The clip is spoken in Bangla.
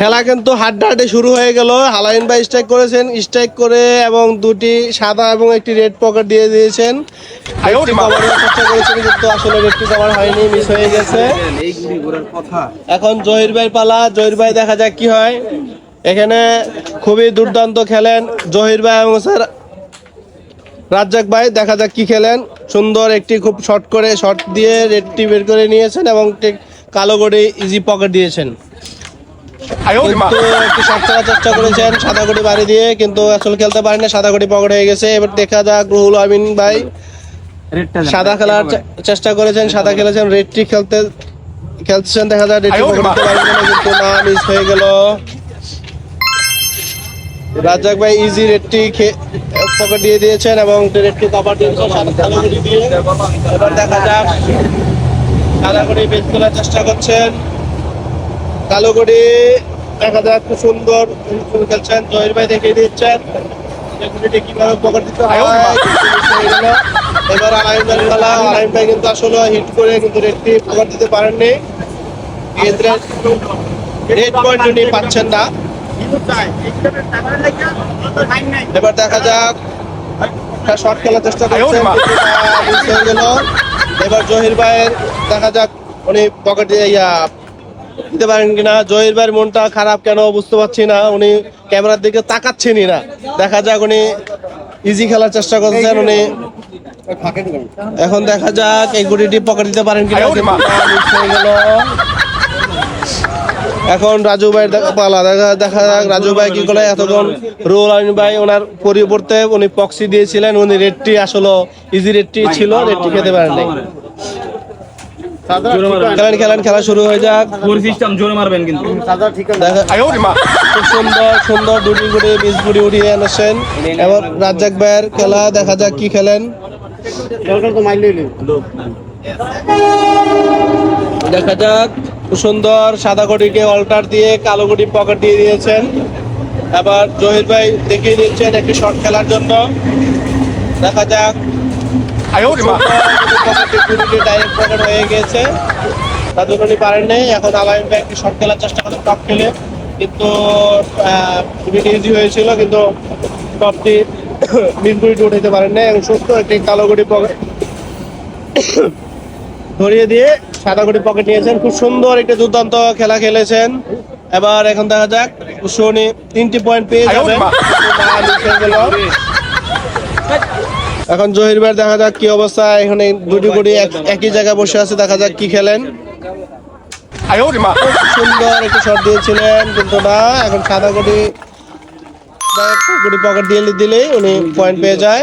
খেলা কিন্তু হাড্ডাহাড্ডি শুরু হয়ে গেল। আলামিন ভাই স্ট্রাইক করেছেন, স্ট্রাইক করে এবং দুটি সাদা এবং একটি রেড পকেট দিয়ে দিয়েছেন। চেষ্টা করেছেন কিন্তু আসলে রেডটি কভার হয়নি, মিস হয়ে গেছে। এখন জহির ভাই পালা। জহির ভাই দেখা যাক কি হয়। এখানে খুবই দুর্দান্ত খেলেন জহির ভাই এবং স্যার রাজ্জাক ভাই। দেখা যাক কি খেলেন। সুন্দর একটি খুব শর্ট করে শর্ট দিয়ে রেডটি বের করে নিয়েছেন এবং কালো গড়ি ইজি পকেট দিয়েছেন। কিন্তু একটি শর্ট খেলার চেষ্টা করেছেন সাদা গড়ি বাড়ি দিয়ে, কিন্তু আসলে খেলতে পারেন না, সাদা গড়ি পকেট হয়ে গেছে। এবার দেখা যাক রুহুল আমিন ভাই সাদা খেলার চেষ্টা করেছেন, সাদা খেলেছেন, রেডটি খেলছেন। দেখা যায় রেডটি পকেট দিতে পারবেন না, কিন্তু না, মিস হয়ে গেল। রাজ্জাক ভাই ইজি রেডটি পকেট দিয়ে দিয়েছেন এবং রেডটি কভার দিয়েছেন কালো গড়ি দিয়ে। এবার দেখা যাক সাদা গড়ি বেশ খেলার চেষ্টা করছেন। কালো গড়ি দেখা যাক খুব সুন্দর খেলছেন। জহির ভাই দেখিয়ে দিচ্ছেন কিভাবে পকেট দিতে হয়। এবার আলাইম ভাই কিন্তু আসলে হিট করে কিন্তু রেডটি পকেট দিতে পারেননি। রেড পয়েন্ট উনি পাচ্ছেন না। এবার দেখা যাক শর্ট খেলার চেষ্টা করছেন, মিস হয়ে গেল। এবার জহির ভাইয়ের দেখা যাক উনি পকেট দিতে পারেন কিনা। জহির ভাইয়ের মনটা খারাপ কেন বুঝতে পারছি না, উনি ক্যামেরার দিকে তাকাচ্ছেনই না। দেখা যাক উনি ইজি খেলার চেষ্টা করছেন উনি। এখন দেখা যাক এই গুটিটি পকেট দিতে পারেন কিনা, মিস হয়ে গেল। এখন রাজু ভাই পালা। দেখা যাক রাজু ভাই কি করে। এতক্ষণ রুহুল আমিন ভাই ওনার পরিবর্তে উনি পক্সি দিয়েছিলেন, উনি রেডটি আসলে ইজি রেডটি ছিল, রেডটি খেতে পারেন নাই। খেলা শুরু হয়ে যাক। খুব সুন্দর দুটি গুড়ি মিস গুড়ি উঠিয়ে এনেছেন। এবার রাজ্জাক ভাইয়ের খেলা। দেখা যাক কি খেলেন। দেখা যাক খুব সুন্দর সাদা গড়িকে অল্টার দিয়ে কালো গড়ি পকেট দিয়ে দিয়েছেন। এবার জহির ভাই দেখিয়ে দিচ্ছেন একটি শর্ট খেলার জন্য। দেখা যাক ডাইরেক্ট পকেট হয়ে গেছে, তার জন্য উনি পারেন নাই। এখন আলামিন ভাই একটি শর্ট খেলার চেষ্টা করেন টপ খেলে, কিন্তু ইজি হয়েছিল, কিন্তু টপটি মিস গুড়িটি উঠাইতে পারেন নাই এবং সুস্থ একটি কালো গড়ি পকেট ধরিয়ে দিয়ে সাদা গড়ি পকেট নিয়েছেন। খুব সুন্দর একটি দুর্দান্ত খেলা খেলেছেন। এবার এখন দেখা যাক উনি 3টি পয়েন্ট পেয়ে যাবেন। এখন জহির ভাই দেখা যাক কি অবস্থা। এখানে দুটি গড়ি একই জায়গায় বসে আছে, দেখা যাক কি খেলেন। সুন্দর একটি শট দিয়েছিলেন, কিন্তু না। এখন সাদা গড়ি পকেট দিয়ে দিলেই উনি পয়েন্ট পেয়ে যায়।